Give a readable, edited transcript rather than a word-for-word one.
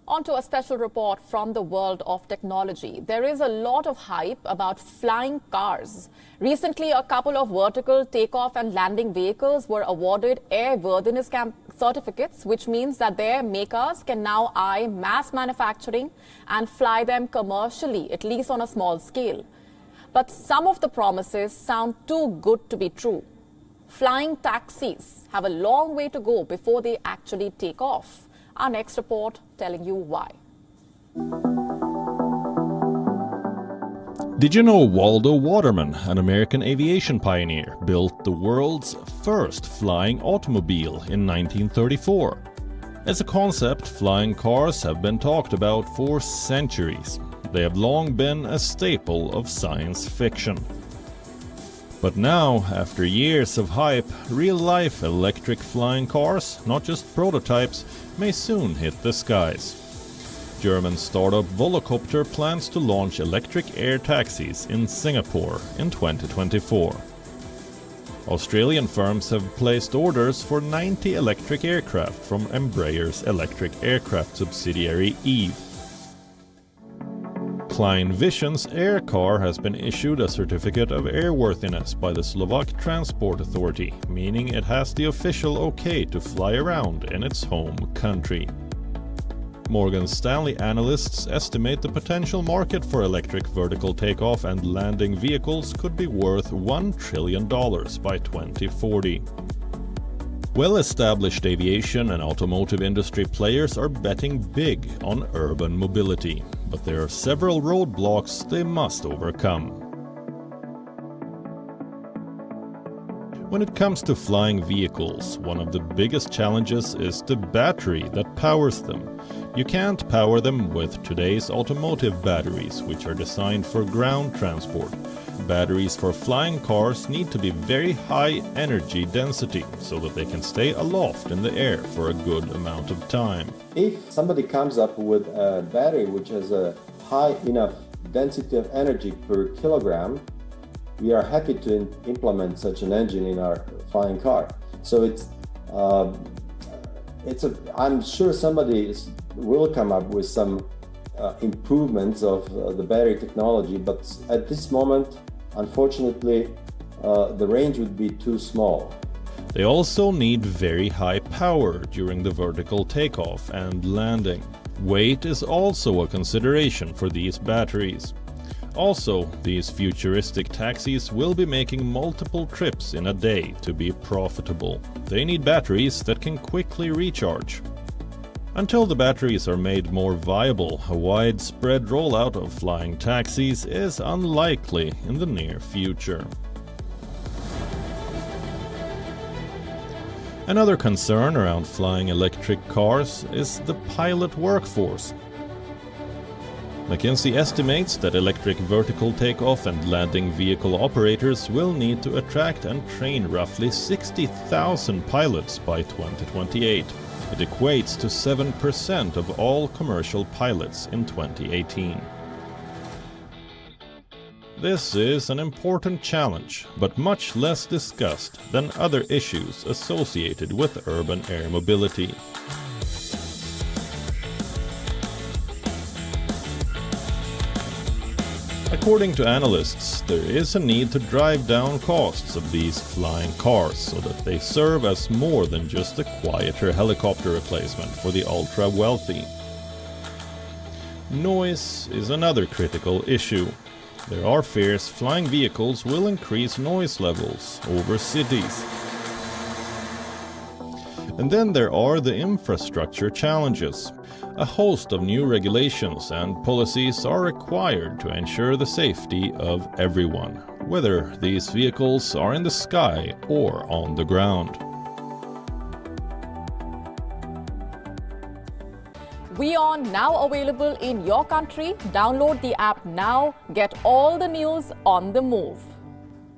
On to a special report from the world of technology. There is a lot of hype about flying cars. Recently, a couple of vertical takeoff and landing vehicles were awarded airworthiness certificates, which means that their makers can now eye mass manufacturing and fly them commercially, at least on a small scale. But some of the promises sound too good to be true. Flying taxis have a long way to go before they actually take off. Our next report telling you why. Did you know Waldo Waterman, an American aviation pioneer, built the world's first flying automobile in 1934? As a concept, flying cars have been talked about for centuries. They have long been a staple of science fiction. But now, after years of hype, real-life electric flying cars, not just prototypes, may soon hit the skies. German startup Volocopter plans to launch electric air taxis in Singapore in 2024. Australian firms have placed orders for 90 electric aircraft from Embraer's electric aircraft subsidiary Eve. Klein Vision's Air car has been issued a certificate of airworthiness by the Slovak Transport Authority, meaning it has the official okay to fly around in its home country. Morgan Stanley analysts estimate the potential market for electric vertical takeoff and landing vehicles could be worth $1 trillion by 2040. Well-established aviation and automotive industry players are betting big on urban mobility, but there are several roadblocks they must overcome. When it comes to flying vehicles, one of the biggest challenges is the battery that powers them. You can't power them with today's automotive batteries, which are designed for ground transport. Batteries for flying cars need to be very high energy density so that they can stay aloft in the air for a good amount of time. If somebody comes up with a battery which has a high enough density of energy per kilogram, we are happy to implement such an engine in our flying car. So I'm sure somebody will come up with some improvements of the battery technology, but at this moment, unfortunately, the range would be too small. They also need very high power during the vertical takeoff and landing. Weight is also a consideration for these batteries. Also, these futuristic taxis will be making multiple trips in a day to be profitable. They need batteries that can quickly recharge. Until the batteries are made more viable, a widespread rollout of flying taxis is unlikely in the near future. Another concern around flying electric cars is the pilot workforce. McKinsey estimates that electric vertical takeoff and landing vehicle operators will need to attract and train roughly 60,000 pilots by 2028. It equates to 7% of all commercial pilots in 2018. This is an important challenge, but much less discussed than other issues associated with urban air mobility. According to analysts, there is a need to drive down costs of these flying cars so that they serve as more than just a quieter helicopter replacement for the ultra-wealthy. Noise is another critical issue. There are fears flying vehicles will increase noise levels over cities. And then there are the infrastructure challenges. A host of new regulations and policies are required to ensure the safety of everyone, whether these vehicles are in the sky or on the ground. WION now available in your country. Download the app now. Get all the news on the move.